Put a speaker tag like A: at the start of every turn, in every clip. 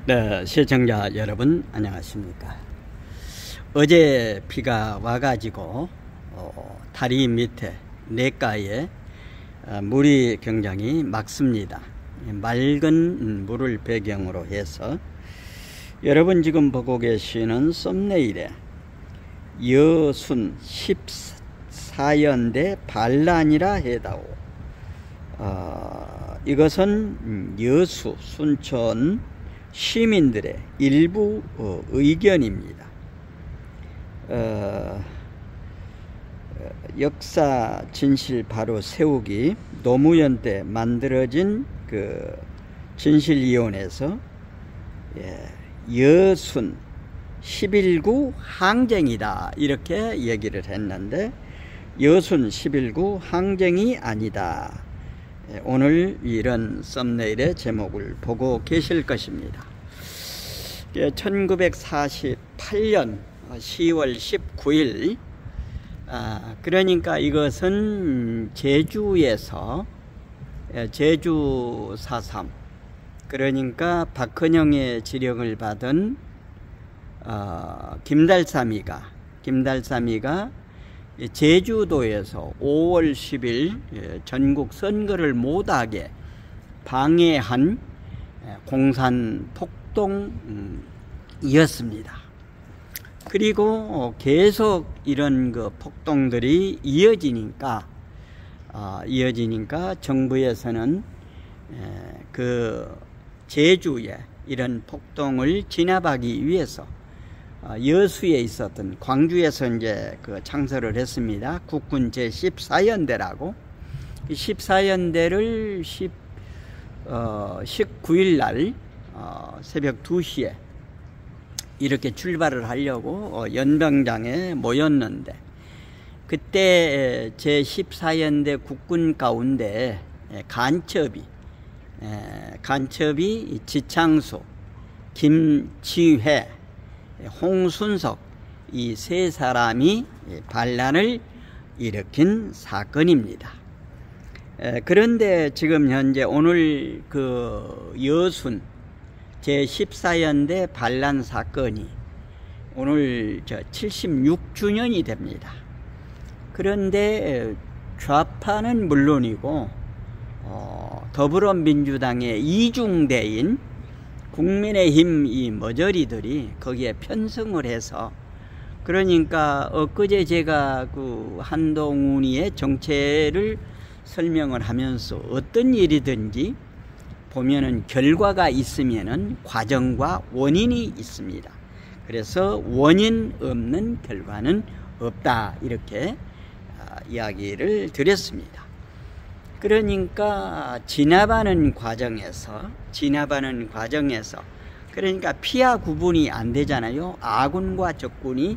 A: 네, 시청자 여러분 안녕하십니까. 어제 비가 와가지고 다리 밑에 냇가에 물이 굉장히 맑습니다. 맑은 물을 배경으로 해서 여러분 지금 보고 계시는 썸네일에 여순 14연대 반란이라 해다오. 이것은 여수 순천 시민들의 일부 의견입니다. 역사 진실 바로 세우기 노무현 때 만들어진 그 진실위원회에서 여순 11구 항쟁이다 이렇게 얘기를 했는데 여순 11구 항쟁이 아니다. 오늘 이런 썸네일의 제목을 보고 계실 것입니다. 1948년 10월 19일 그러니까 이것은 제주에서 제주 4.3 그러니까 박헌영의 지령을 받은 김달삼이가 제주도에서 5월 10일 전국 선거를 못하게 방해한 공산 폭동이었습니다. 그리고 계속 이런 그 폭동들이 이어지니까 정부에서는 그 제주에 이런 폭동을 진압하기 위해서 여수에 있었던 광주에서 이제 그 창설을 했습니다. 국군 제14연대라고 14연대를 19일 날 새벽 2시에 이렇게 출발을 하려고 연병장에 모였는데 그때 제14연대 국군 가운데 간첩이 지창수, 김치회, 홍순석 이 세 사람이 반란을 일으킨 사건입니다. 그런데 지금 현재 오늘 그 여순 제14연대 반란 사건이 오늘 76주년이 됩니다. 그런데 좌파는 물론이고 더불어민주당의 이중대인 국민의힘 이 머저리들이 거기에 편성을 해서 그러니까 엊그제 제가 그 한동훈이의 정체를 설명을 하면서 어떤 일이든지 보면은 결과가 있으면은 과정과 원인이 있습니다. 그래서 원인 없는 결과는 없다 이렇게 이야기를 드렸습니다. 그러니까 진압하는 과정에서 그러니까 피하 구분이 안 되잖아요. 아군과 적군이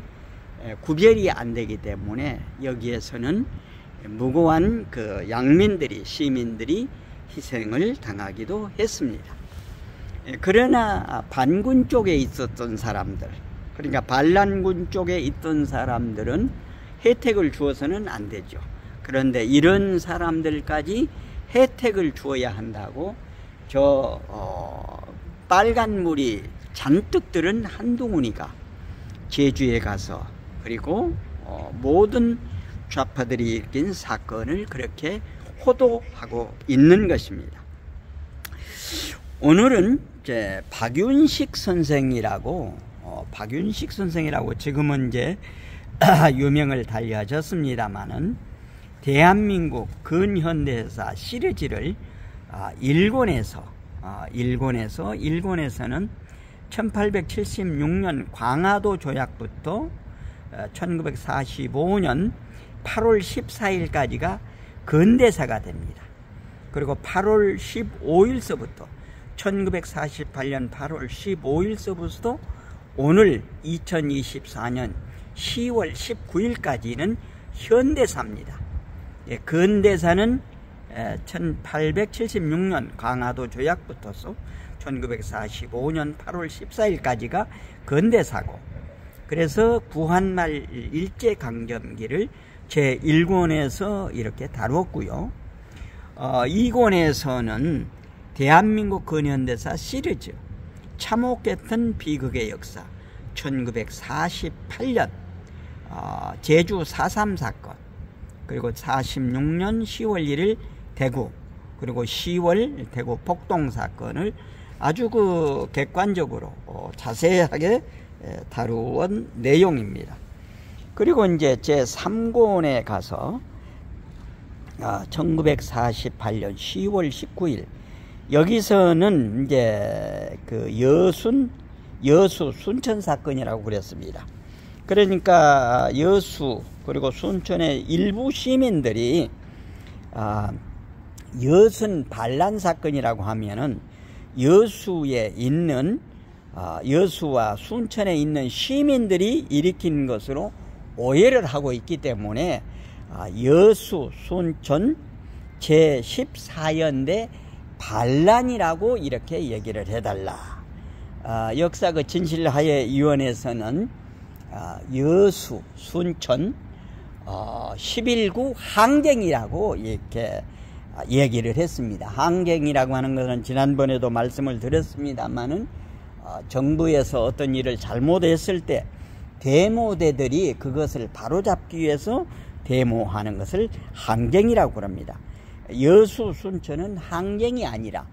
A: 구별이 안 되기 때문에 여기에서는 무고한 그 양민들이 시민들이 희생을 당하기도 했습니다. 그러나 반군 쪽에 있었던 사람들 그러니까 반란군 쪽에 있던 사람들은 혜택을 주어서는 안 되죠. 그런데 이런 사람들까지 혜택을 주어야 한다고 빨간 물이 잔뜩 들은 한동훈이가 제주에 가서 그리고 모든 좌파들이 일으킨 사건을 그렇게 호도하고 있는 것입니다. 오늘은 이제 박윤식 선생이라고 지금은 이제 유명을 달리하셨습니다만은 대한민국 근현대사 시리즈를 일본에서는 1876년 광화도 조약부터 1945년 8월 14일까지가 근대사가 됩니다. 그리고 8월 15일서부터 1948년 8월 15일서부터 오늘 2024년 10월 19일까지는 현대사입니다. 근대사는 1876년 강화도 조약부터서 1945년 8월 14일까지가 근대사고 그래서 구한말 일제강점기를 제1권에서 이렇게 다뤘고요. 2권에서는 대한민국 근현대사 시리즈 참혹했던 비극의 역사, 1948년 제주 4.3 사건, 그리고 46년 10월 1일 대구, 그리고 10월 대구 폭동 사건을 아주 그 객관적으로 자세하게 다루은 내용입니다. 그리고 이제 제 3권에 가서 1948년 10월 19일 여기서는 이제 그 여수 순천 사건이라고 그랬습니다. 그러니까 여수 그리고 순천의 일부 시민들이 여순 반란 사건이라고 하면은 여수에 있는 여수와 순천에 있는 시민들이 일으킨 것으로 오해를 하고 있기 때문에 여수 순천 제14연대 반란이라고 이렇게 얘기를 해달라. 역사 그 진실화해위원회에서는 여수 순천 11구 항쟁이라고 이렇게 얘기를 했습니다. 항쟁이라고 하는 것은 지난번에도 말씀을 드렸습니다만은 정부에서 어떤 일을 잘못했을 때 데모대들이 그것을 바로잡기 위해서 데모하는 것을 항쟁이라고 합니다. 여수 순천은 항쟁이 아니라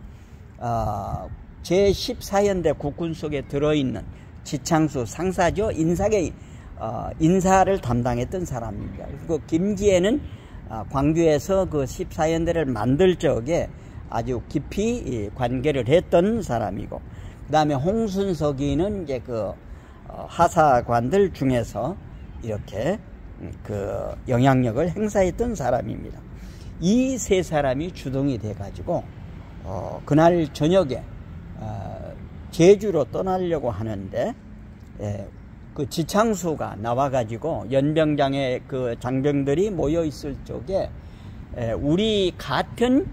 A: 제14연대 국군 속에 들어있는 지창수 상사죠. 인사를 담당했던 사람입니다. 그리고 김기애는 광주에서 그 14연대를 만들 적에 아주 깊이 관계를 했던 사람이고, 그 다음에 홍순석이는 이제 그 하사관들 중에서 이렇게 그 영향력을 행사했던 사람입니다. 이 세 사람이 주동이 돼 가지고 그날 저녁에 제주로 떠나려고 하는데 그 지창수가 나와가지고 연병장에 그 장병들이 모여 있을 쪽에 우리 같은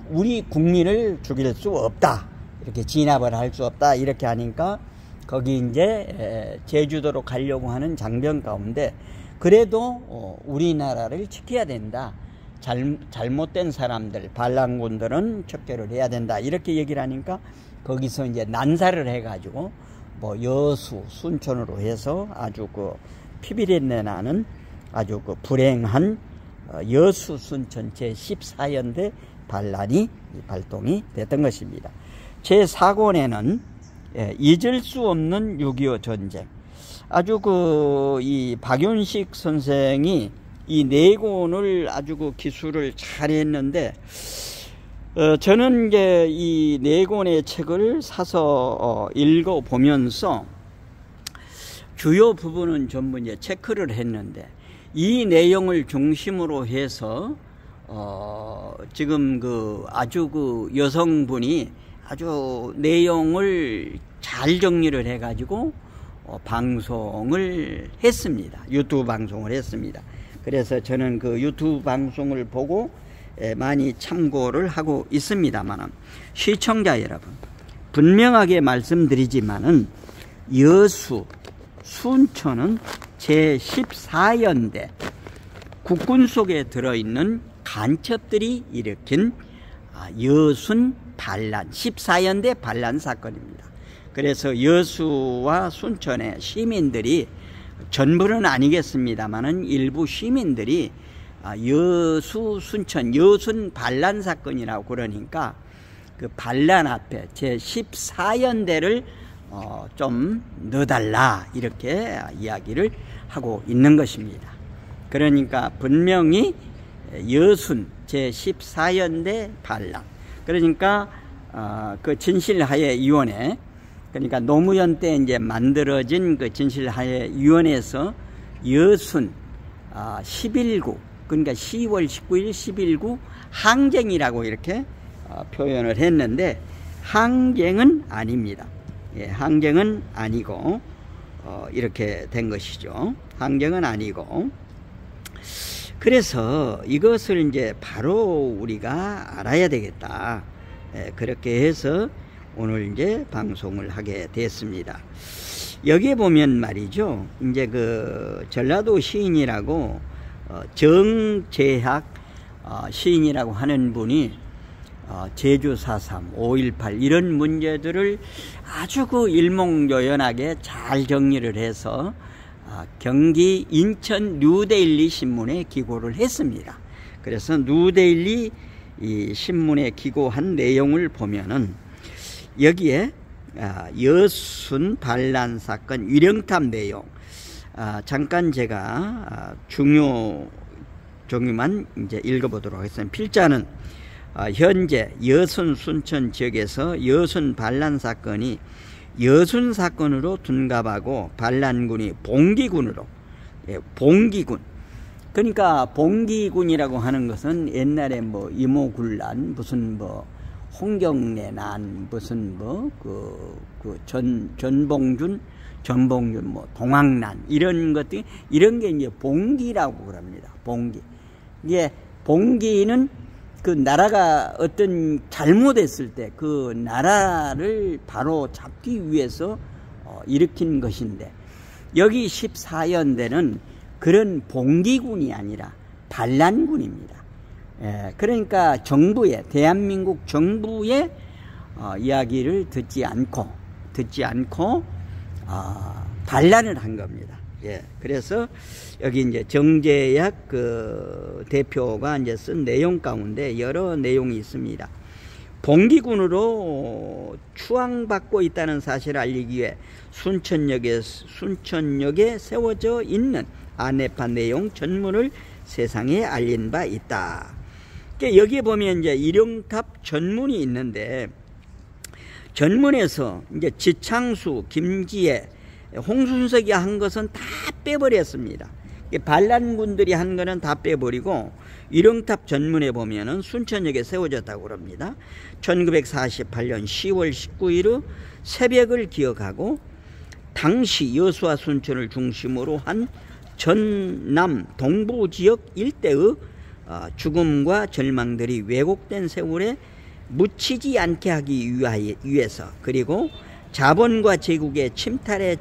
A: 우리 국민을 죽일 수 없다, 이렇게 진압을 할 수 없다 이렇게 하니까 거기 이제 제주도로 가려고 하는 장병 가운데 그래도 우리나라를 지켜야 된다, 잘못된 사람들 반란군들은 척결을 해야 된다 이렇게 얘기를 하니까 거기서 이제 난사를 해가지고 뭐 여수 순천으로 해서 아주 그 피비린내 나는 아주 그 불행한 여수 순천 제14연대 반란이 발동이 됐던 것입니다. 제4권에는 잊을 수 없는 6.25 전쟁, 아주 그 이 박윤식 선생이 이 네 권을 아주 그 기술을 잘했는데 저는 이제 이 네 권의 책을 사서 읽어보면서 주요 부분은 전부 이제 체크를 했는데 이 내용을 중심으로 해서 지금 그 아주 그 여성분이 아주 내용을 잘 정리를 해가지고 방송을 했습니다. 유튜브 방송을 했습니다. 그래서 저는 그 유튜브 방송을 보고 많이 참고를 하고 있습니다만, 시청자 여러분, 분명하게 말씀드리지만은 여수 순천은 제14연대 국군 속에 들어있는 간첩들이 일으킨 여순 반란, 14연대 반란 사건입니다. 그래서 여수와 순천의 시민들이, 전부는 아니겠습니다만은 일부 시민들이 여수 순천 여순 반란 사건이라고 그러니까 그 반란 앞에 제14연대를 좀 넣어달라 이렇게 이야기를 하고 있는 것입니다. 그러니까 분명히 여순 제14연대 반란, 그러니까 그 진실화해위원회, 그러니까 노무현 때 이제 만들어진 그 진실화해위원회에서 여순 11구, 그러니까 10월 19일 11구 항쟁이라고 이렇게 표현을 했는데 항쟁은 아닙니다. 예, 항쟁은 아니고 이렇게 된 것이죠. 항쟁은 아니고, 그래서 이것을 이제 바로 우리가 알아야 되겠다. 예, 그렇게 해서 오늘 이제 방송을 하게 됐습니다. 여기에 보면 말이죠, 이제 그 전라도 시인이라고 정재학 시인이라고 하는 분이 제주 4.3, 5.18 이런 문제들을 아주 그 일목요연하게 잘 정리를 해서 경기 인천 뉴데일리 신문에 기고를 했습니다. 그래서 뉴데일리 이 신문에 기고한 내용을 보면은 여기에 여순 반란 사건 위령탑 내용 잠깐 제가 종류만 이제 읽어보도록 하겠습니다. 필자는 현재 여순 순천 지역에서 여순 반란 사건이 여순 사건으로 둔갑하고 반란군이 봉기군으로 봉기군 그러니까 봉기군이라고 하는 것은 옛날에 뭐 이모군란 무슨 뭐 홍경래난 무슨 뭐 전봉준 뭐 동학난 이런 것들 이런 게 이제 봉기라고 그럽니다. 봉기 이게 봉기는 그 나라가 어떤 잘못했을 때 그 나라를 바로 잡기 위해서 일으킨 것인데 여기 14연대는 그런 봉기군이 아니라 반란군입니다. 그러니까 정부의 대한민국 정부의 이야기를 듣지 않고 반란을 한 겁니다. 그래서 여기 이제 정재약 그 대표가 이제 쓴 내용 가운데 여러 내용이 있습니다. 봉기군으로 추앙받고 있다는 사실을 알리기 위해 순천역에 세워져 있는 안내판 내용 전문을 세상에 알린 바 있다. 여기에 보면 이제 일용탑 전문이 있는데 전문에서 이제 지창수, 김지혜, 홍순석이 한 것은 다 빼버렸습니다. 반란군들이 한 거는 다 빼버리고 일용탑 전문에 보면은 순천역에 세워졌다고 그럽니다. 1948년 10월 19일 새벽을 기억하고 당시 여수와 순천을 중심으로 한 전남 동부 지역 일대의 죽음과 절망들이 왜곡된 세월에 묻히지 않게 하기 위해서 그리고 자본과 제국의 침탈에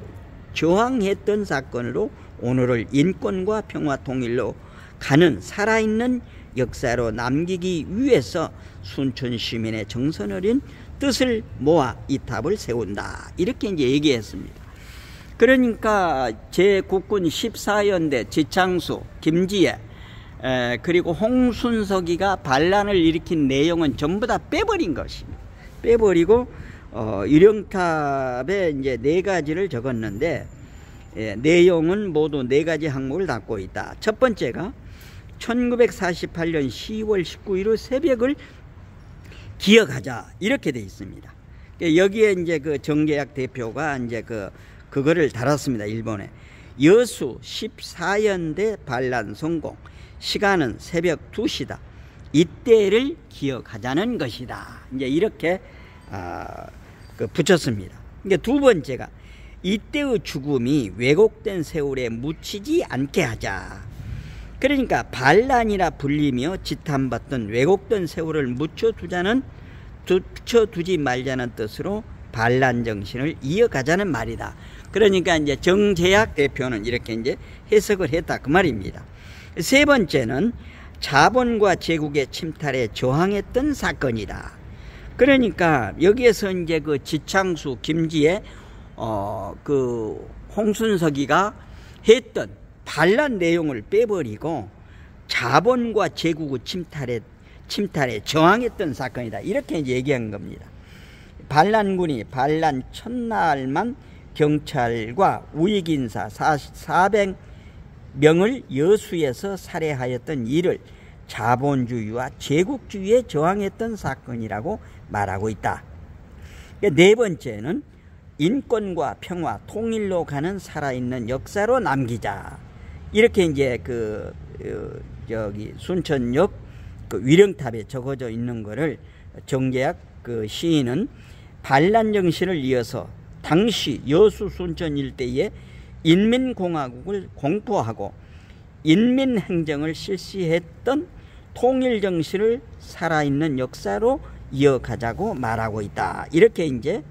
A: 저항했던 사건으로 오늘을 인권과 평화 통일로 가는 살아있는 역사로 남기기 위해서 순천 시민의 정성 어린 뜻을 모아 이 탑을 세운다. 이렇게 이제 얘기했습니다. 그러니까 제국군 14연대 지창수, 김지혜 그리고 홍순석이가 반란을 일으킨 내용은 전부 다 빼버린 것입니다. 빼버리고 일용탑에 이제 4가지를 적었는데 내용은 모두 4가지 항목을 담고 있다. 첫 번째가 1948년 10월 19일 새벽을 기억하자 이렇게 돼 있습니다. 여기에 이제 그 정재약 대표가 이제 그거를 달았습니다. 일본에 여수 14연대 반란 성공 시간은 새벽 2시다. 이때를 기억하자는 것이다. 이제 이렇게 붙였습니다. 그러니까 두 번째가 이때의 죽음이 왜곡된 세월에 묻히지 않게 하자. 그러니까 반란이라 불리며 지탄받던 왜곡된 세월을 묻혀두지 말자는 뜻으로 반란 정신을 이어가자는 말이다. 그러니까 이제 정재약 대표는 이렇게 이제 해석을 했다 그 말입니다. 세 번째는 자본과 제국의 침탈에 저항했던 사건이다. 그러니까 여기에서 이제 그 지창수, 김지혜, 그 홍순석이가 했던 반란 내용을 빼버리고 자본과 제국의 침탈에 저항했던 사건이다. 이렇게 이제 얘기한 겁니다. 반란군이 반란 첫날만 경찰과 우익인사 400명을 여수에서 살해하였던 이를 자본주의와 제국주의에 저항했던 사건이라고 말하고 있다. 네 번째는 인권과 평화, 통일로 가는 살아있는 역사로 남기자. 이렇게 이제 여기 순천역 위령탑에 적어져 있는 거를 정재약 시인은 반란 정신을 이어서 당시 여수 순천 일대에 인민공화국을 공포하고 인민행정을 실시했던 통일정신을 살아있는 역사로 이어가자고 말하고 있다. 이렇게 이제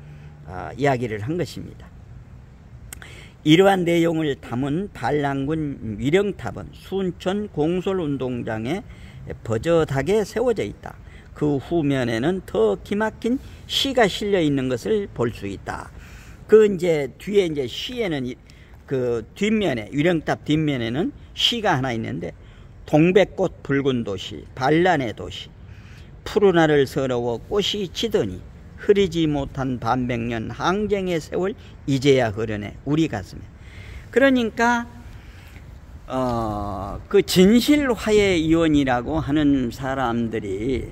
A: 이야기를 한 것입니다. 이러한 내용을 담은 반란군 위령탑은 순천 공설운동장에 버젓하게 세워져 있다. 그 후면에는 더 기막힌 시가 실려 있는 것을 볼 수 있다. 그 이제 뒤에 이제 시에는 그 뒷면에, 유령탑 뒷면에는 시가 하나 있는데, 동백꽃 붉은 도시, 반란의 도시, 푸른 하늘 서러워 꽃이 지더니 흐리지 못한 반백년 항쟁의 세월 이제야 흐르네 우리 가슴에. 그러니까 그 진실화해위원이라고 하는 사람들이,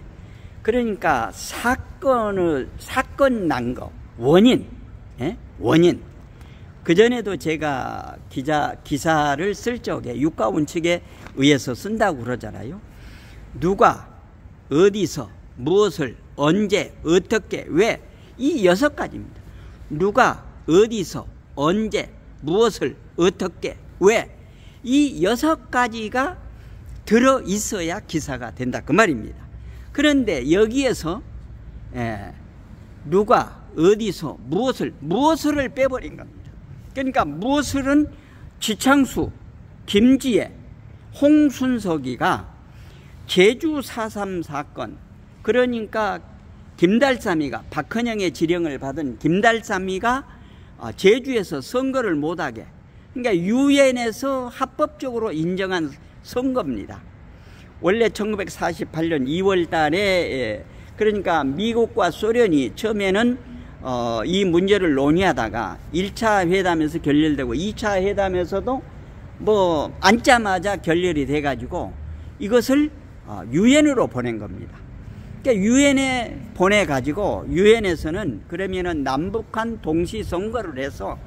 A: 그러니까 사건 난 거 원인, 원인. 그전에도 제가 기사를 쓸 적에 육가원 측에 의해서 쓴다고 그러잖아요. 누가 어디서 무엇을 언제 어떻게 왜, 이 6가지입니다. 누가 어디서 언제 무엇을 어떻게 왜, 이 6가지가 들어 있어야 기사가 된다 그 말입니다. 그런데 여기에서 누가 어디서 무엇을 빼버린 겁니다. 그러니까 무엇을은 지창수, 김지혜, 홍순석이가 제주 4.3 사건, 그러니까 김달삼이가, 박헌영의 지령을 받은 김달삼이가 제주에서 선거를 못하게, 그러니까 유엔에서 합법적으로 인정한 선거입니다. 원래 1948년 2월 달에, 그러니까 미국과 소련이 처음에는 이 문제를 논의하다가 1차 회담에서 결렬되고 2차 회담에서도 뭐 앉자마자 결렬이 돼가지고 이것을 유엔으로 보낸 겁니다. 그러니까 유엔에 보내가지고 유엔에서는 그러면은 남북한 동시 선거를 해서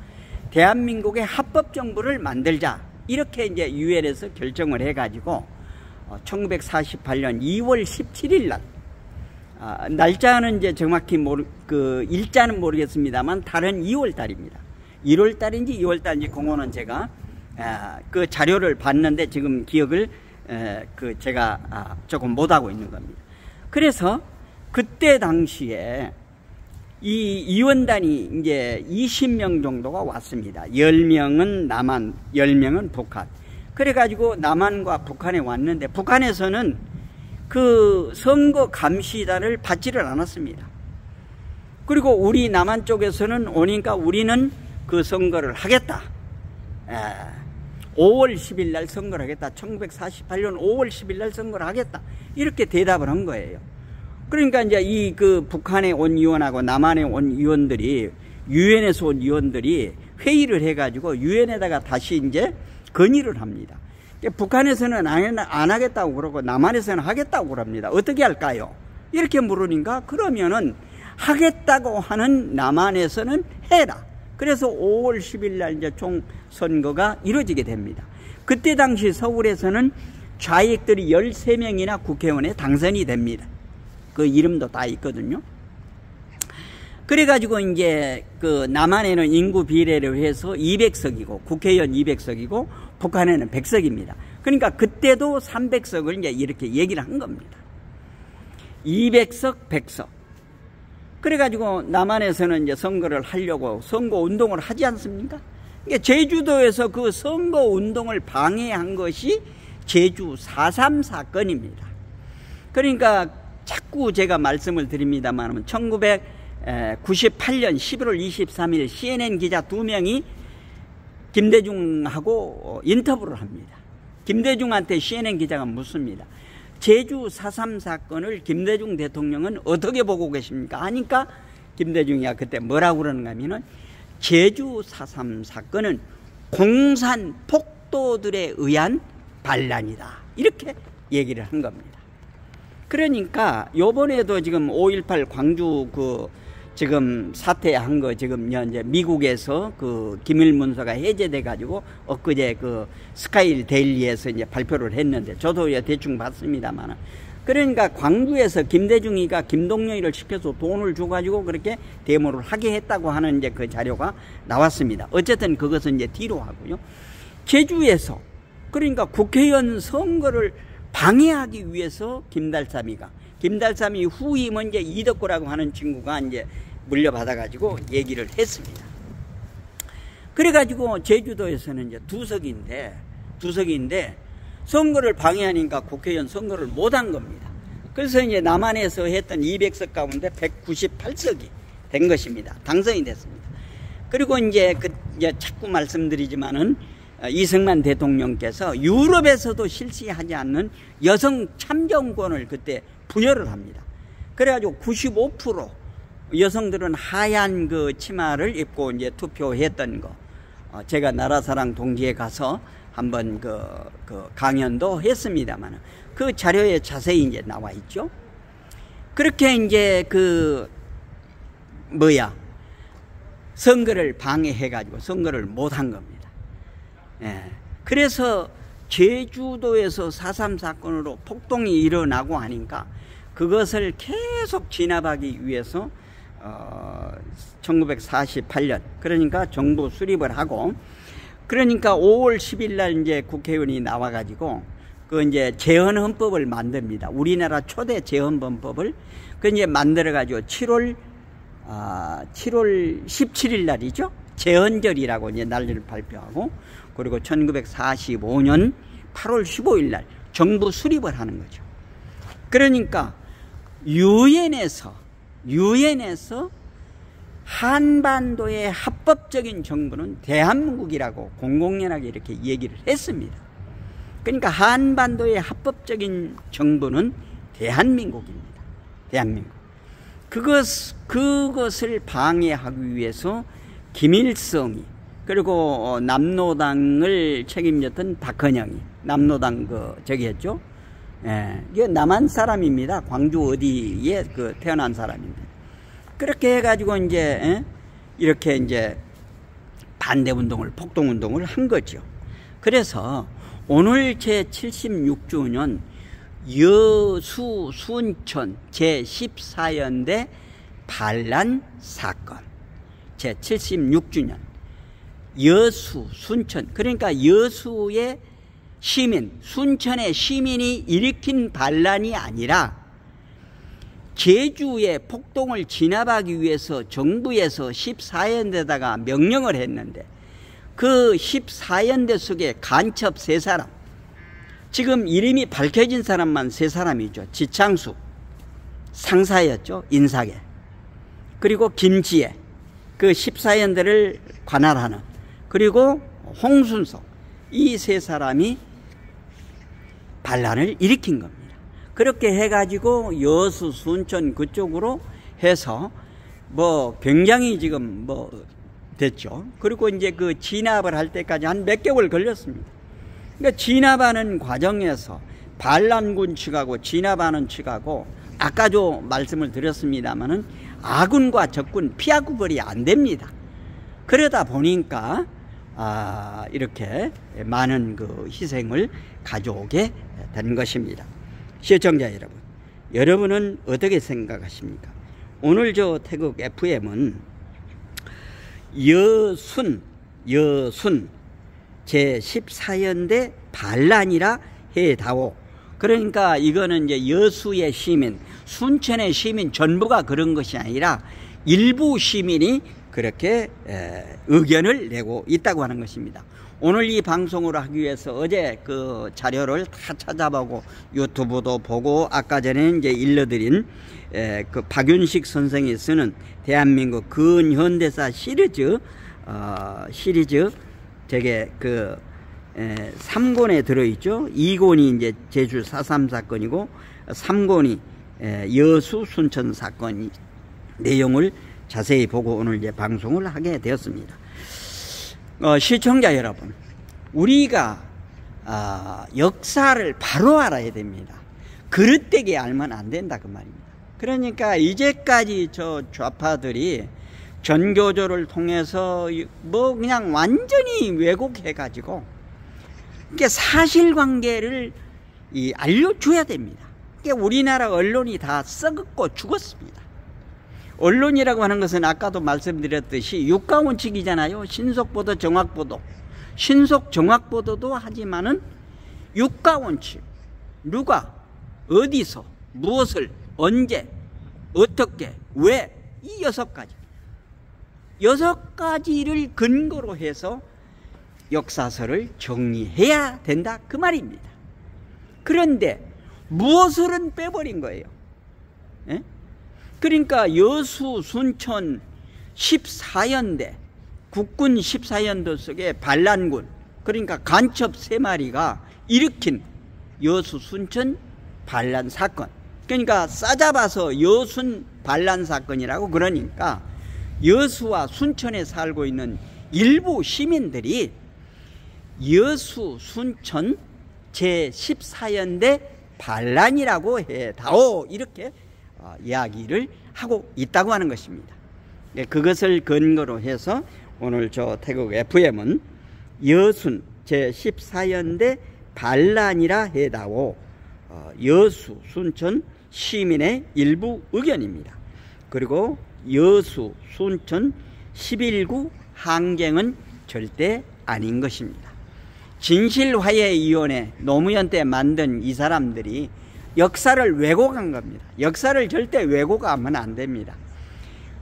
A: 대한민국의 합법정부를 만들자, 이렇게 이제 유엔에서 결정을 해가지고 1948년 2월 17일 날, 날짜는 이제 정확히 일자는 모르겠습니다만 다른 2월 달입니다. 1월 달인지 2월 달인지 그거는 제가 그 자료를 봤는데 지금 기억을 제가 조금 못하고 있는 겁니다. 그래서 그때 당시에 이 의원단이 이제 20명 정도가 왔습니다. 10명은 남한, 10명은 북한. 그래가지고 남한과 북한에 왔는데, 북한에서는 그 선거 감시단을 받지를 않았습니다. 그리고 우리 남한 쪽에서는 오니까 우리는 그 선거를 하겠다. 5월 10일 날 선거를 하겠다. 1948년 5월 10일 날 선거를 하겠다. 이렇게 대답을 한 거예요. 그러니까 이제 이 그 북한에 온 의원하고 남한에 온 의원들이, 유엔에서 온 의원들이 회의를 해가지고 유엔에다가 다시 이제 건의를 합니다. 북한에서는 안 하겠다고 그러고 남한에서는 하겠다고 그럽니다. 어떻게 할까요? 이렇게 물으니까, 그러면은 하겠다고 하는 남한에서는 해라. 그래서 5월 10일 날 이제 총선거가 이루어지게 됩니다. 그때 당시 서울에서는 좌익들이 13명이나 국회의원에 당선이 됩니다. 그 이름도 다 있거든요. 그래가지고 이제 그 남한에는 인구 비례를 해서 200석이고 국회의원 200석이고 북한에는 100석입니다. 그러니까 그때도 300석을 이제 이렇게 얘기를 한 겁니다. 200석, 100석. 그래가지고 남한에서는 이제 선거를 하려고 선거 운동을 하지 않습니까? 그러니까 제주도에서 그 선거 운동을 방해한 것이 제주 4.3 사건입니다. 그러니까 자꾸 제가 말씀을 드립니다만 1998년 11월 23일 CNN 기자 2명이 김대중하고 인터뷰를 합니다. 김대중한테 CNN 기자가 묻습니다. 제주 4.3 사건을 김대중 대통령은 어떻게 보고 계십니까? 하니까 김대중이가 그때 뭐라고 그러는가 하면은, 제주 4.3 사건은 공산 폭도들에 의한 반란이다, 이렇게 얘기를 한 겁니다. 그러니까 요번에도 지금 5.18 광주 지금 사퇴한 거, 지금 이제 미국에서 그 기밀 문서가 해제돼 가지고 엊그제 그 스카이 데일리에서 이제 발표를 했는데, 저도 대충 봤습니다만, 그러니까 광주에서 김대중이가 김동연이를 시켜서 돈을 줘 가지고 그렇게 데모를 하게 했다고 하는 이제 그 자료가 나왔습니다. 어쨌든 그것은 이제 뒤로 하고요. 제주에서, 그러니까 국회의원 선거를 방해하기 위해서 김달삼이 후임은 이제 이덕구라고 하는 친구가 이제 물려받아가지고 얘기를 했습니다. 그래가지고 제주도에서는 이제 두 석인데 선거를 방해하니까 국회의원 선거를 못한 겁니다. 그래서 이제 남한에서 했던 200석 가운데 198석이 된 것입니다. 당선이 됐습니다. 그리고 이제 이제 자꾸 말씀드리지만은 이승만 대통령께서 유럽에서도 실시하지 않는 여성 참정권을 그때 부여를 합니다. 그래가지고 95% 여성들은 하얀 그 치마를 입고 이제 투표했던 거. 제가 나라사랑 동지에 가서 한번 그 강연도 했습니다만 그 자료에 자세히 이제 나와 있죠. 그렇게 이제 선거를 방해해가지고 선거를 못한 겁니다. 예. 그래서 제주도에서 4.3 사건으로 폭동이 일어나고 하니까 그것을 계속 진압하기 위해서 1948년 그러니까 정부 수립을 하고 그러니까 5월 10일 날 이제 국회의원이 나와가지고 그 이제 재헌헌법을 만듭니다. 우리나라 초대 재헌헌법을 그 이제 만들어가지고 7월 17일 날이죠. 재헌절이라고 이제 날짜를 발표하고 그리고 1945년 8월 15일 날 정부 수립을 하는 거죠. 그러니까 유엔에서 한반도의 합법적인 정부는 대한민국이라고 공공연하게 이렇게 얘기를 했습니다. 그러니까 한반도의 합법적인 정부는 대한민국입니다. 대한민국. 그것을 방해하기 위해서 김일성이 그리고 남로당을 책임졌던 박헌영이 남로당 저기 했죠. 예, 이게 남한 사람입니다. 광주 어디에 태어난 사람인데 그렇게 해가지고 이제 이렇게 이제 반대 운동을 폭동 운동을 한 거죠. 그래서 오늘 제 76주년 여수 순천 제 14연대 반란 사건 제 76주년 여수 순천 그러니까 여수의 시민 순천의 시민이 일으킨 반란이 아니라 제주의 폭동을 진압하기 위해서 정부에서 14연대에다가 명령을 했는데 그 14연대 속에 간첩 3사람 지금 이름이 밝혀진 사람만 3사람이죠. 지창수 상사였죠. 인사계 그리고 김지혜 그 14연대를 관할하는 그리고 홍순석 이 3사람이 반란을 일으킨 겁니다. 그렇게 해가지고 여수 순천 그쪽으로 해서 굉장히 지금 됐죠. 그리고 이제 그 진압을 할 때까지 한 몇 개월 걸렸습니다. 그러니까 진압하는 과정에서 반란군 측하고 진압하는 측하고 아까도 말씀을 드렸습니다만은 아군과 적군 피하 구별이 안 됩니다. 그러다 보니까 이렇게 많은 그 희생을 가져오게 된 것입니다. 시청자 여러분, 여러분은 어떻게 생각하십니까? 오늘 저 태극 FM은 여순 제14연대 반란이라 해다오. 그러니까 이거는 이제 여수의 시민, 순천의 시민 전부가 그런 것이 아니라 일부 시민이 그렇게 의견을 내고 있다고 하는 것입니다. 오늘 이 방송을 하기 위해서 어제 그 자료를 다 찾아보고 유튜브도 보고 아까 전에 이제 일러드린 그 박윤식 선생이 쓰는 대한민국 근현대사 시리즈 저게 3권에 들어있죠. 2권이 이제 제주 4.3 사건이고 3권이 여수 순천 사건 내용을 자세히 보고 오늘 이제 방송을 하게 되었습니다. 시청자 여러분, 우리가 역사를 바로 알아야 됩니다. 그릇되게 알면 안 된다 그 말입니다. 그러니까 이제까지 저 좌파들이 전교조를 통해서 그냥 완전히 왜곡해가지고 이게 사실관계를 알려줘야 됩니다. 우리나라 언론이 다 썩었고 죽었습니다. 언론이라고 하는 것은 아까도 말씀드렸듯이 육가원칙이잖아요. 신속보도 정확보도. 신속 정확보도도 하지만은 육가원칙. 누가 어디서 무엇을 언제 어떻게 왜 이 6가지 6가지를 근거로 해서 역사서를 정리해야 된다 그 말입니다. 그런데 무엇을은 빼버린 거예요. 예? 그러니까 여수, 순천 14연대, 국군 14연도 속에 반란군, 그러니까 간첩 3마리가 일으킨 여수, 순천 반란 사건, 그러니까 싸잡아서 여순 반란 사건이라고. 그러니까 여수와 순천에 살고 있는 일부 시민들이 여수, 순천 제14연대 반란이라고 해다오, 이렇게 이야기를 하고 있다고 하는 것입니다. 그것을 근거로 해서 오늘 저 태국 FM은 여순 제14연대 반란이라 해다오, 여수, 순천 시민의 일부 의견입니다. 그리고 여수, 순천 11구 항쟁은 절대 아닌 것입니다. 진실화해위원회 노무현 때 만든 이 사람들이 역사를 왜곡한 겁니다. 역사를 절대 왜곡하면 안 됩니다.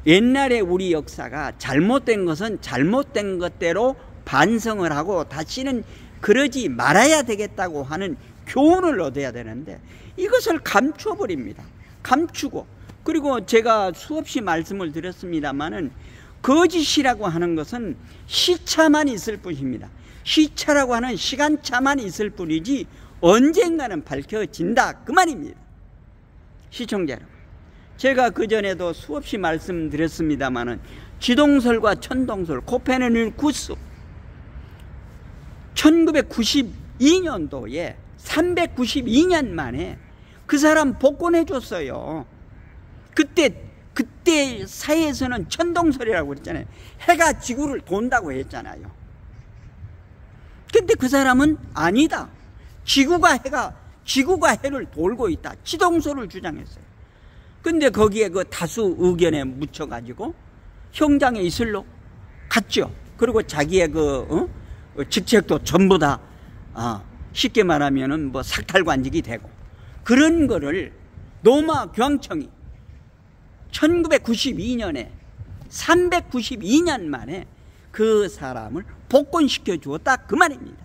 A: 옛날에 우리 역사가 잘못된 것은 잘못된 것대로 반성을 하고 다시는 그러지 말아야 되겠다고 하는 교훈을 얻어야 되는데 이것을 감춰버립니다. 감추고, 그리고 제가 수없이 말씀을 드렸습니다마는 거짓이라고 하는 것은 시차만 있을 뿐입니다. 시차라고 하는 시간차만 있을 뿐이지 언젠가는 밝혀진다, 그 말입니다. 시청자 여러분, 제가 그전에도 수없이 말씀드렸습니다마는 지동설과 천동설, 코페르니쿠스 1992년도에 392년 만에 그 사람 복권해 줬어요. 그때 사회에서는 천동설이라고 그랬잖아요. 해가 지구를 돈다고 했잖아요. 근데 그 사람은 아니다, 지구가 해를 돌고 있다, 지동설을 주장했어요. 근데 거기에 그 다수 의견에 묻혀가지고 형장에 이슬로 갔죠. 그리고 자기의 직책도 전부 다 쉽게 말하면은 뭐 삭탈관직이 되고, 그런 거를 노마 경청이 1992년에 392년 만에 그 사람을 복권시켜 주었다, 그 말입니다.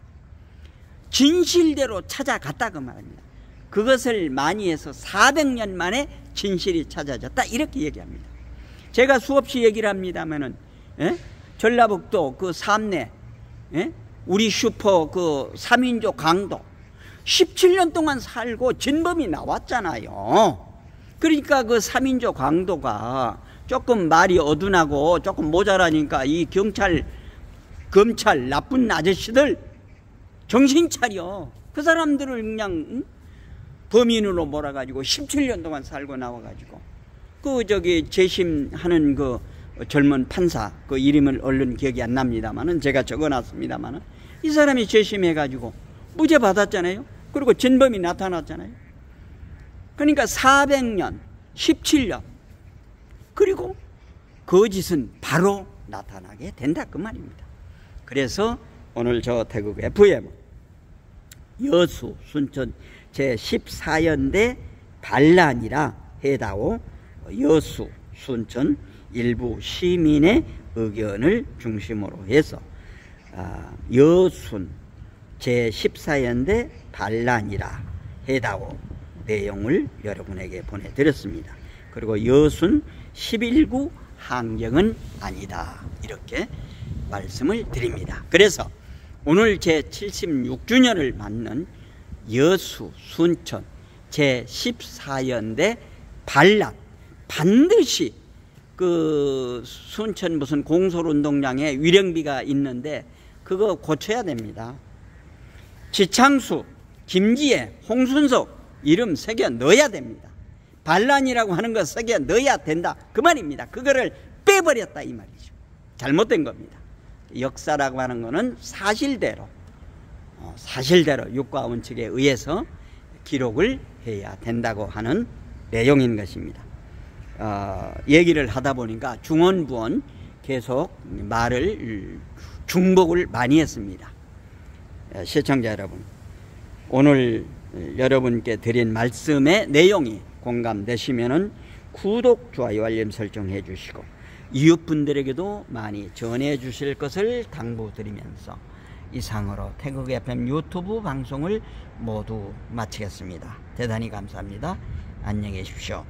A: 진실대로 찾아갔다, 그 말입니다. 그것을 많이 해서 400년 만에 진실이 찾아졌다, 이렇게 얘기합니다. 제가 수없이 얘기를 합니다면은 전라북도 그 삼내, 우리 슈퍼 그 3인조 강도 17년 동안 살고 진범이 나왔잖아요. 그러니까 그 3인조 강도가 조금 말이 어둔하고 조금 모자라니까 이 경찰, 검찰 나쁜 아저씨들 정신 차려. 그 사람들을 그냥 범인으로 몰아가지고 17년 동안 살고 나와가지고 재심하는 그 젊은 판사 그 이름을 얼른 기억이 안 납니다만은 제가 적어놨습니다만은 이 사람이 재심해가지고 무죄 받았잖아요. 그리고 진범이 나타났잖아요. 그러니까 400년, 17년, 그리고 거짓은 바로 나타나게 된다, 그 말입니다. 그래서 오늘 저 태국 FM 여수, 순천 제14연대 반란이라 해다오, 여수, 순천 일부 시민의 의견을 중심으로 해서 여순 제14연대 반란이라 해다오 내용을 여러분에게 보내드렸습니다. 그리고 여순 11구 항쟁은 아니다, 이렇게 말씀을 드립니다. 그래서 오늘 제76주년을 맞는 여수, 순천 제14연대 반란, 반드시 그 순천 무슨 공솔운동장에 위령비가 있는데 그거 고쳐야 됩니다. 지창수, 김지혜, 홍순석 이름 새겨 넣어야 됩니다. 반란이라고 하는 거 새겨 넣어야 된다, 그 말입니다. 그거를 빼버렸다, 이 말이죠. 잘못된 겁니다. 역사라고 하는 거는 사실대로 육과 원칙에 의해서 기록을 해야 된다고 하는 내용인 것입니다. 얘기를 하다 보니까 중언부언 계속 말을 중복을 많이 했습니다. 시청자 여러분, 오늘 여러분께 드린 말씀의 내용이 공감되시면은 구독, 좋아요, 알림 설정해 주시고 이웃분들에게도 많이 전해 주실 것을 당부드리면서 이상으로 태국 FM 유튜브 방송을 모두 마치겠습니다. 대단히 감사합니다. 안녕히 계십시오.